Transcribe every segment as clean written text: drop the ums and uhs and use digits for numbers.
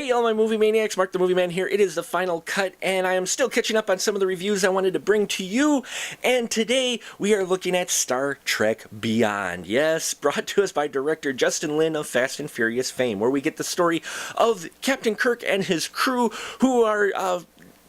Hey all my movie maniacs, Mark the Movie Man here. It is the final cut and I am still catching up on some of the reviews I wanted to bring to you. And today we are looking at Star Trek Beyond. Yes, brought to us by director Justin Lin of Fast and Furious fame, where we get the story of Captain Kirk and his crew who are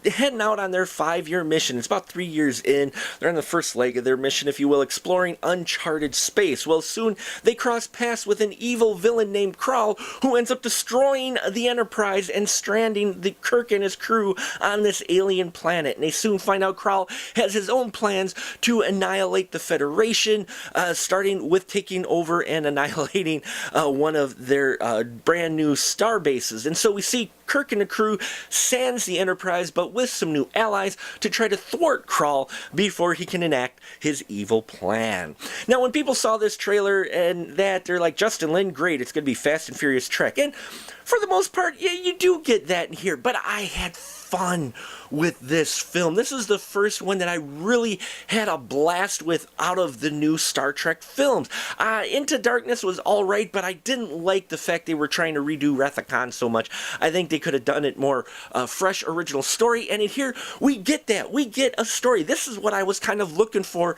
heading out on their 5-year mission. It's about 3 years in. They're on the first leg of their mission, if you will, exploring uncharted space. Well, soon they cross paths with an evil villain named Krall, who ends up destroying the Enterprise and stranding the Kirk and his crew on this alien planet. And they soon find out Krall has his own plans to annihilate the Federation, starting with taking over and annihilating one of their brand new star bases. And so we see Kirk and the crew sands the Enterprise, but with some new allies to try to thwart Krall before he can enact his evil plan. Now, when people saw this trailer and that, they're like, Justin Lin, great, it's going to be Fast and Furious Trek. And for the most part, yeah, you do get that in here, but I had fun with this film. This is the first one that I really had a blast with out of the new Star Trek films. Into Darkness was alright, but I didn't like the fact they were trying to redo Wrath of Khan so much. I think they could have done it more fresh, original story, and in here, we get that. We get a story. This is what I was kind of looking for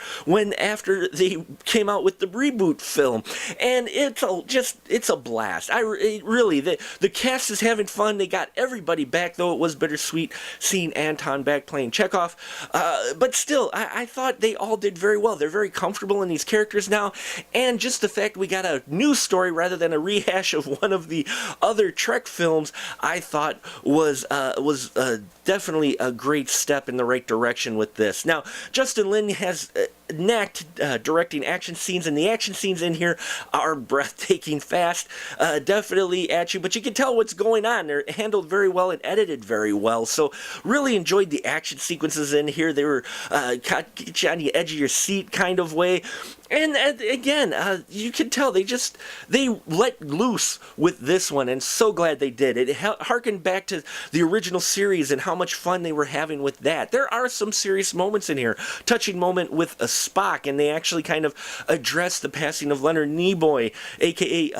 after they came out with the reboot film, and it's a blast. Really, the cast is having fun. They got everybody back, though it was bittersweet seeing Anton back playing Chekhov, but still, I thought they all did very well. They're very comfortable in these characters now, and just the fact we got a new story rather than a rehash of one of the other Trek films, I thought was definitely a great step in the right direction with this. Now, Justin Lin has knacked directing action scenes, and the action scenes in here are breathtaking fast, definitely at you, but you can tell what's going on. They're handled very well and edited very well, so really enjoyed the action sequences in here. They were get you on the edge of your seat kind of way. And again, you can tell they let loose with this one, and so glad they did. It harkened back to the original series and how much fun they were having with that. There are some serious moments in here. Touching moment with a Spock, and they actually kind of address the passing of Leonard Nimoy, aka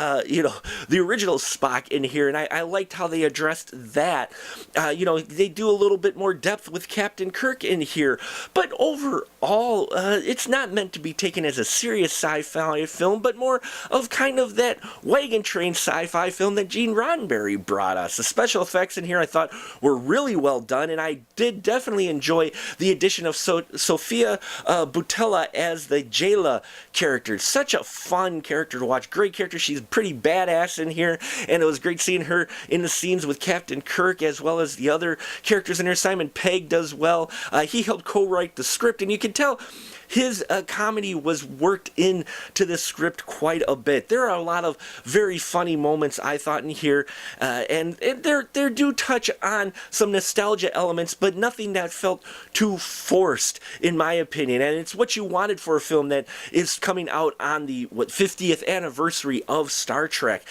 the original Spock in here, and I liked how they addressed that. They do a little bit more depth with Captain Kirk in here, but overall, it's not meant to be taken as a serious sci-fi film, but more of kind of that wagon train sci-fi film that Gene Roddenberry brought us. The special effects in here I thought were really well done, and I did definitely enjoy the addition of Sophia Boutella as the Jayla character. Such a fun character to watch. Great character. She's pretty badass in here, and it was great seeing her in the scenes with Captain Kirk as well as the other characters in here. Simon Pegg does well. He helped co-write the script, and you can tell his comedy was worked into the script quite a bit. There are a lot of very funny moments, I thought, in here, and they do touch on some nostalgia elements, but nothing that felt too forced, in my opinion. And it's what you wanted for a film that is coming out on the 50th anniversary of Star Trek.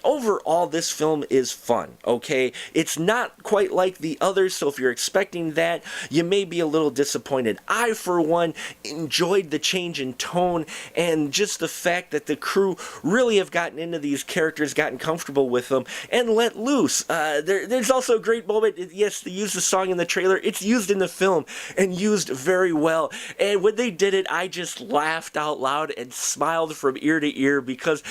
Overall, this film is fun, okay? It's not quite like the others, so if you're expecting that, you may be a little disappointed. I, for one, enjoyed the change in tone and just the fact that the crew really have gotten into these characters, gotten comfortable with them, and let loose. There's also a great moment. Yes, they used the song in the trailer. It's used in the film and used very well. And when they did it, I just laughed out loud and smiled from ear to ear because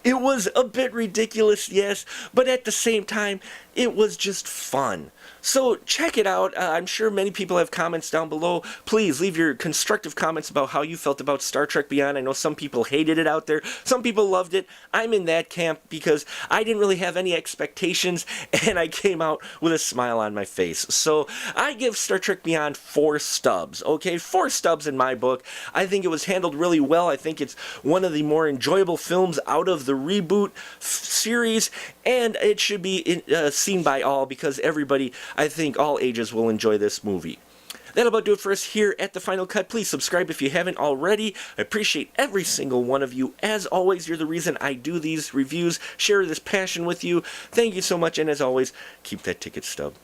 it was a bit ridiculous, yes, but at the same time, it was just fun. So check it out. I'm sure many people have comments down below. Please leave your constructive comments about how you felt about Star Trek Beyond. I know some people hated it out there. Some people loved it. I'm in that camp because I didn't really have any expectations and I came out with a smile on my face. So I give Star Trek Beyond 4 stubs. Okay, 4 stubs in my book. I think it was handled really well. I think it's one of the more enjoyable films out of the reboot series, and it should be seen by all because everybody, I think all ages will enjoy this movie. That'll about do it for us here at The Final Cut. Please subscribe if you haven't already. I appreciate every single one of you. As always, you're the reason I do these reviews, share this passion with you. Thank you so much, and as always, keep that ticket stub.